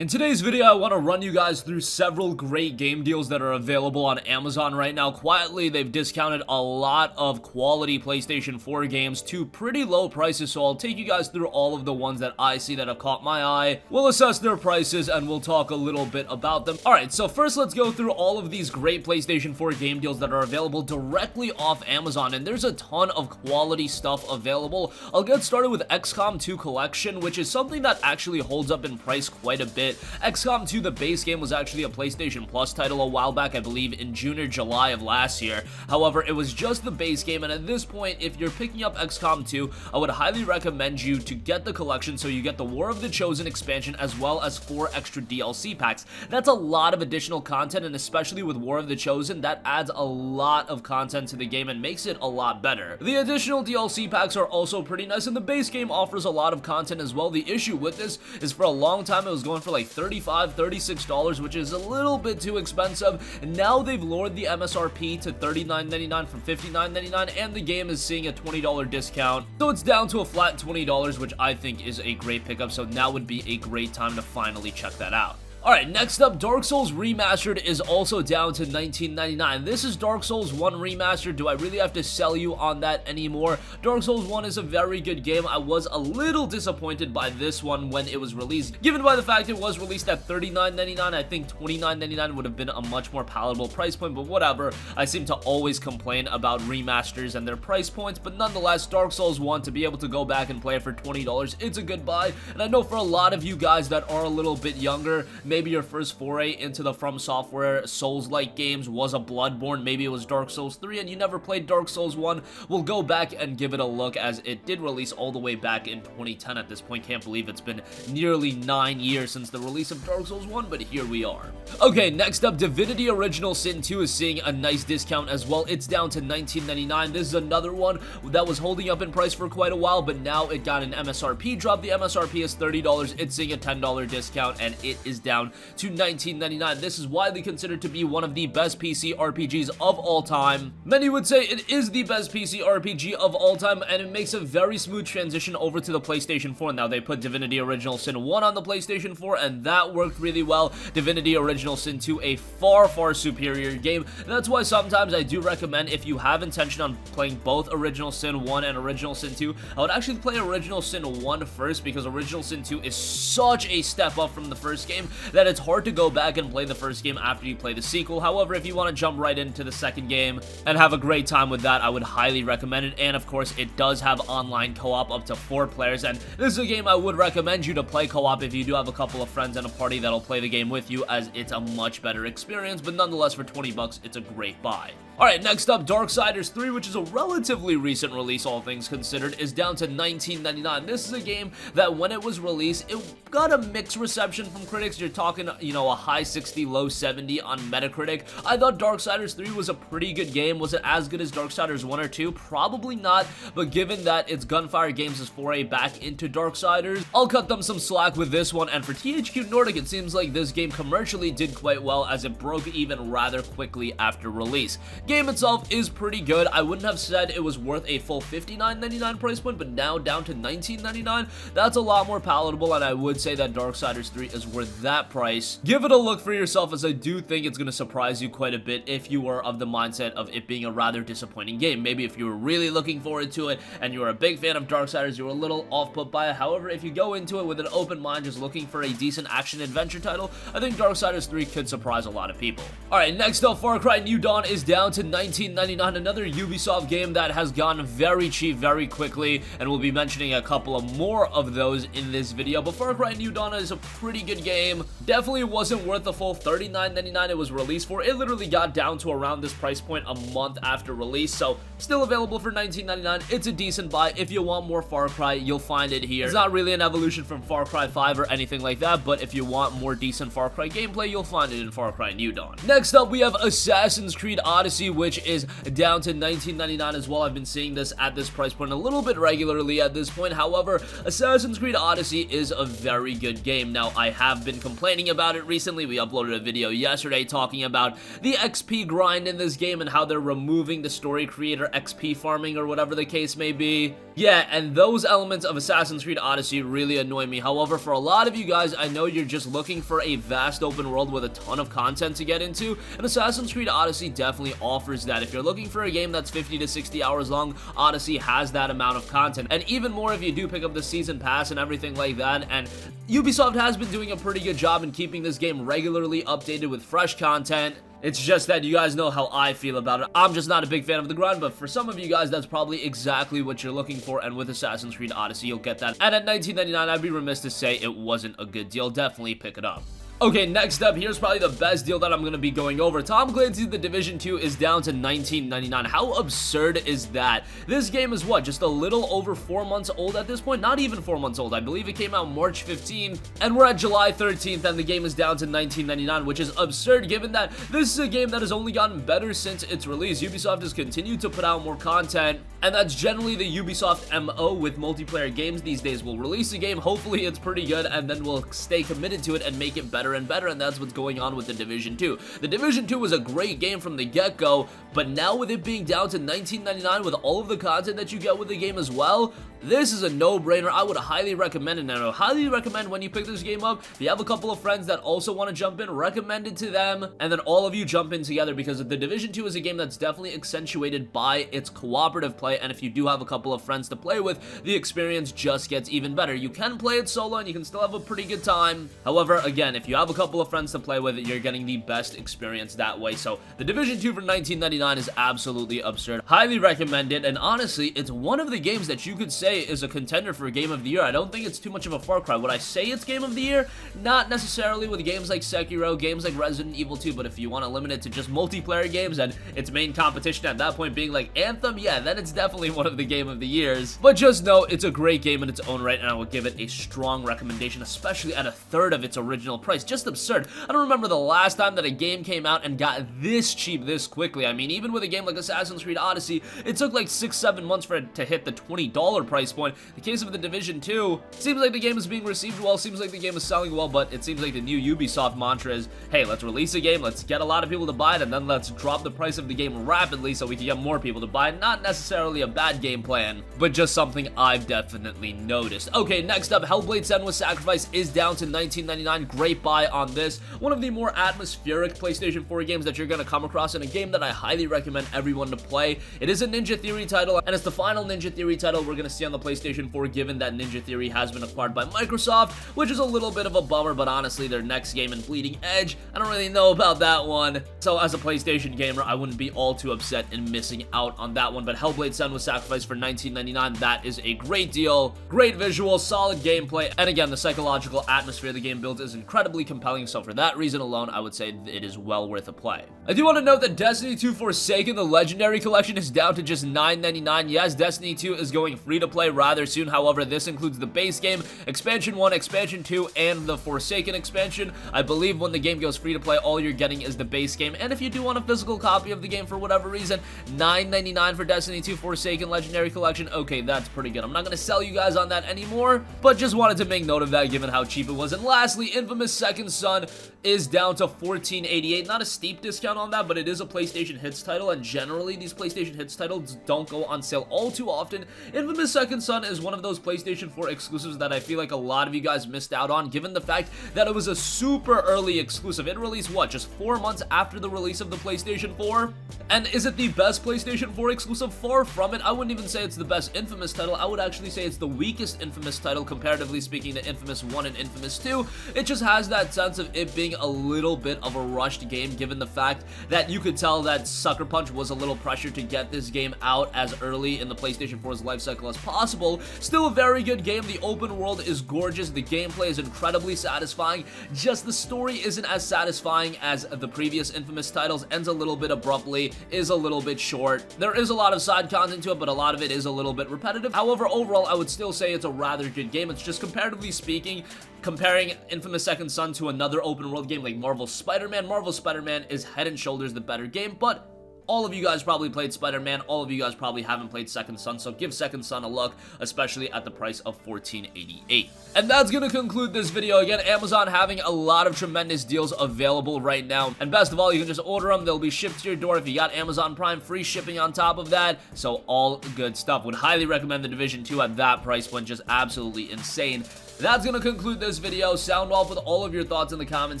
In today's video, I want to run you guys through several great game deals that are available on Amazon right now. Quietly, they've discounted a lot of quality PlayStation 4 games to pretty low prices, so I'll take you guys through all of the ones that I see that have caught my eye. We'll assess their prices, and we'll talk a little bit about them. Alright, so first let's go through all of these great PlayStation 4 game deals that are available directly off Amazon, and there's a ton of quality stuff available. I'll get started with XCOM 2 Collection, which is something that actually holds up in price quite a bit. XCOM 2, the base game, was actually a PlayStation Plus title a while back, I believe in June or July of last year. However, it was just the base game, and at this point, if you're picking up XCOM 2, I would highly recommend you to get the collection so you get the War of the Chosen expansion as well as 4 extra DLC packs. That's a lot of additional content, and especially with War of the Chosen, that adds a lot of content to the game and makes it a lot better. The additional DLC packs are also pretty nice, and the base game offers a lot of content as well. The issue with this is for a long time it was going for like $35, $36, which is a little bit too expensive, and now they've lowered the MSRP to $39.99 from $59.99, and the game is seeing a $20 discount, so it's down to a flat $20, which I think is a great pickup, so now would be a great time to finally check that out. Alright, next up, Dark Souls Remastered is also down to $19.99. This is Dark Souls 1 Remastered. Do I really have to sell you on that anymore? Dark Souls 1 is a very good game. I was a little disappointed by this one when it was released. Given by the fact it was released at $39.99, I think $29.99 would have been a much more palatable price point, but whatever. I seem to always complain about remasters and their price points, but nonetheless, Dark Souls 1, to be able to go back and play it for $20, it's a good buy. And I know for a lot of you guys that are a little bit younger, maybe your first foray into the From Software Souls-like games was a Bloodborne, maybe it was Dark Souls 3, and you never played Dark Souls 1, well, go back and give it a look, as it did release all the way back in 2010 at this point. Can't believe it's been nearly 9 years since the release of Dark Souls 1, but here we are. Okay, next up, Divinity Original Sin 2 is seeing a nice discount as well. It's down to $19.99. This is another one that was holding up in price for quite a while, but now it got an MSRP drop. The MSRP is $30. It's seeing a $10 discount, and it is down to $19.99. This is widely considered to be one of the best PC RPGs of all time. Many would say it is the best PC RPG of all time, and it makes a very smooth transition over to the PlayStation 4. Now, they put Divinity Original Sin 1 on the PlayStation 4, and that worked really well. Divinity Original Sin 2, a far, far superior game. That's why sometimes I do recommend, if you have intention on playing both Original Sin 1 and Original Sin 2, I would actually play Original Sin 1 first, because Original Sin 2 is such a step up from the first game that it's hard to go back and play the first game after you play the sequel. However, if you want to jump right into the second game and have a great time with that, I would highly recommend it. And of course, it does have online co-op up to 4 players, and this is a game I would recommend you to play co-op if you do have a couple of friends and a party that'll play the game with you, as it's a much better experience, but nonetheless, for 20 bucks, it's a great buy. Alright, next up, Darksiders 3, which is a relatively recent release, all things considered, is down to $19.99. This is a game that when it was released, it got a mixed reception from critics. You're talking, you know, a high 60, low 70 on Metacritic. I thought Darksiders 3 was a pretty good game. Was it as good as Darksiders 1 or 2? Probably not, but given that it's Gunfire Games' foray back into Darksiders, I'll cut them some slack with this one. And for THQ Nordic, it seems like this game commercially did quite well, as it broke even rather quickly after release. Game itself is pretty good. I wouldn't have said it was worth a full $59.99 price point, but now down to $19.99, that's a lot more palatable, and I would say that Darksiders 3 is worth that price. Give it a look for yourself, as I do think it's going to surprise you quite a bit if you are of the mindset of it being a rather disappointing game. Maybe if you were really looking forward to it and you're a big fan of Darksiders, you're a little off-put by it. However, if you go into it with an open mind, just looking for a decent action-adventure title, I think Darksiders 3 could surprise a lot of people. Alright, next up, Far Cry New Dawn is down to $19.99, another Ubisoft game that has gone very cheap very quickly, and we'll be mentioning a couple of more of those in this video. But Far Cry New Dawn is a pretty good game. Definitely wasn't worth the full $39.99 it was released for. It literally got down to around this price point a month after release, so still available for $19.99. It's a decent buy. If you want more Far Cry, you'll find it here. It's not really an evolution from Far Cry 5 or anything like that, but if you want more decent Far Cry gameplay, you'll find it in Far Cry New Dawn. Next up, we have Assassin's Creed Odyssey, Odyssey, which is down to $19.99 as well. I've been seeing this at this price point a little bit regularly at this point. However, Assassin's Creed Odyssey is a very good game. Now, I have been complaining about it recently. We uploaded a video yesterday talking about the XP grind in this game and how they're removing the story creator XP farming or whatever the case may be. Yeah, and those elements of Assassin's Creed Odyssey really annoy me. However, for a lot of you guys, I know you're just looking for a vast open world with a ton of content to get into, and Assassin's Creed Odyssey definitely offers that. If you're looking for a game that's 50 to 60 hours long, Odyssey has that amount of content, and even more if you do pick up the season pass and everything like that. And Ubisoft has been doing a pretty good job in keeping this game regularly updated with fresh content. It's just that you guys know how I feel about it. I'm just not a big fan of the grind, but for some of you guys, that's probably exactly what you're looking for, and with Assassin's Creed Odyssey, you'll get that. And at $19.99, I'd be remiss to say it wasn't a good deal. Definitely pick it up. Okay, next up, here's probably the best deal that I'm going to be going over. Tom Clancy's The Division 2 is down to $19.99. How absurd is that? This game is what, just a little over 4 months old at this point? Not even 4 months old. I believe it came out March 15, and we're at July 13th, and the game is down to $19.99, which is absurd given that this is a game that has only gotten better since its release. Ubisoft has continued to put out more content, and that's generally the Ubisoft MO with multiplayer games these days. We'll release a game, hopefully it's pretty good, and then we'll stay committed to it and make it better and better, and that's what's going on with The Division 2. The Division 2 was a great game from the get-go, but now with it being down to $19.99 with all of the content that you get with the game as well, this is a no-brainer. I would highly recommend it. And I would highly recommend when you pick this game up, if you have a couple of friends that also want to jump in, recommend it to them, and then all of you jump in together, because The Division 2 is a game that's definitely accentuated by its cooperative play, and if you do have a couple of friends to play with, the experience just gets even better. You can play it solo, and you can still have a pretty good time. However, again, if you have a couple of friends to play with, you're getting the best experience that way. So, The Division 2 for $19.99 is absolutely absurd. Highly recommend it, and honestly, it's one of the games that you could say is a contender for Game of the Year. I don't think it's too much of a far cry. Would I say it's Game of the Year? Not necessarily with games like Sekiro, games like Resident Evil 2, but if you want to limit it to just multiplayer games and its main competition at that point being like Anthem, yeah, then it's definitely one of the Game of the Years. But just know, it's a great game in its own right, and I would give it a strong recommendation, especially at a third of its original price. Just absurd. I don't remember the last time that a game came out and got this cheap this quickly. I mean, even with a game like Assassin's Creed Odyssey, it took like 6-7 months for it to hit the $20 price point. In the case of The Division 2, seems like the game is being received well, seems like the game is selling well, but it seems like the new Ubisoft mantra is, hey, let's release a game, let's get a lot of people to buy it, and then let's drop the price of the game rapidly so we can get more people to buy it. Not necessarily a bad game plan, but just something I've definitely noticed. Okay, next up, Hellblade: Senua's Sacrifice is down to $19.99. Great buy on this. One of the more atmospheric PlayStation 4 games that you're going to come across, and a game that I highly recommend everyone to play. It is a Ninja Theory title, and it's the final Ninja Theory title we're going to see on the PlayStation 4, given that Ninja Theory has been acquired by Microsoft, which is a little bit of a bummer, but honestly, their next game in Bleeding Edge, I don't really know about that one. So as a PlayStation gamer, I wouldn't be all too upset in missing out on that one, but Hellblade: Senua's Sacrifice for $19.99, that is a great deal. Great visual, solid gameplay, and again, the psychological atmosphere the game builds is incredibly compelling, so for that reason alone, I would say it is well worth a play. I do want to note that Destiny 2 Forsaken, the Legendary Collection, is down to just $9.99. Yes, Destiny 2 is going free to play rather soon. However, this includes the base game, Expansion 1, Expansion 2, and the Forsaken expansion. I believe when the game goes free to play, all you're getting is the base game, and if you do want a physical copy of the game for whatever reason, $9.99 for Destiny 2 Forsaken Legendary Collection. Okay, that's pretty good. I'm not going to sell you guys on that anymore, but just wanted to make note of that given how cheap it was. And lastly, Infamous Second Son is down to $14.88. Not a steep discount on that, but it is a PlayStation Hits title, and generally these PlayStation Hits titles don't go on sale all too often. Infamous Second Son is one of those PlayStation 4 exclusives that I feel like a lot of you guys missed out on, given the fact that it was a super early exclusive. It released, what, just 4 months after the release of the PlayStation 4? And is it the best PlayStation 4 exclusive? Far from it. I wouldn't even say it's the best Infamous title. I would actually say it's the weakest Infamous title, comparatively speaking, to Infamous 1 and Infamous 2. It just has that sense of it being a little bit of a rushed game, given the fact that you could tell that Sucker Punch was a little pressured to get this game out as early in the PlayStation 4's life cycle as possible. Still a very good game. The open world is gorgeous. The gameplay is incredibly satisfying. Just the story isn't as satisfying as the previous Infamous titles. Ends a little bit abruptly, is a little bit short. There is a lot of side content to it, but a lot of it is a little bit repetitive. However, overall, I would still say it's a rather good game. It's just, comparatively speaking, comparing Infamous Second Son to another open world game like Marvel's Spider-Man is head and shoulders the better game, but all of you guys probably played Spider-Man, all of you guys probably haven't played Second Son, so give Second Son a look, especially at the price of $14.88. And that's gonna conclude this video. Again, Amazon having a lot of tremendous deals available right now, and best of all, you can just order them, they'll be shipped to your door. If you got Amazon Prime, free shipping on top of that, so all good stuff. Would highly recommend the Division 2 at that price point, just absolutely insane. That's gonna conclude this video. Sound off with all of your thoughts in the comment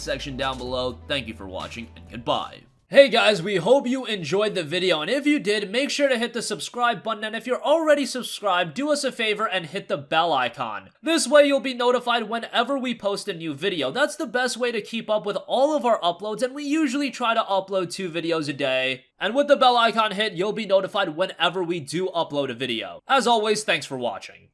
section down below. Thank you for watching, and goodbye. Hey guys, we hope you enjoyed the video, and if you did, make sure to hit the subscribe button, and if you're already subscribed, do us a favor and hit the bell icon. This way you'll be notified whenever we post a new video. That's the best way to keep up with all of our uploads, and we usually try to upload 2 videos a day. And with the bell icon hit, you'll be notified whenever we do upload a video. As always, thanks for watching.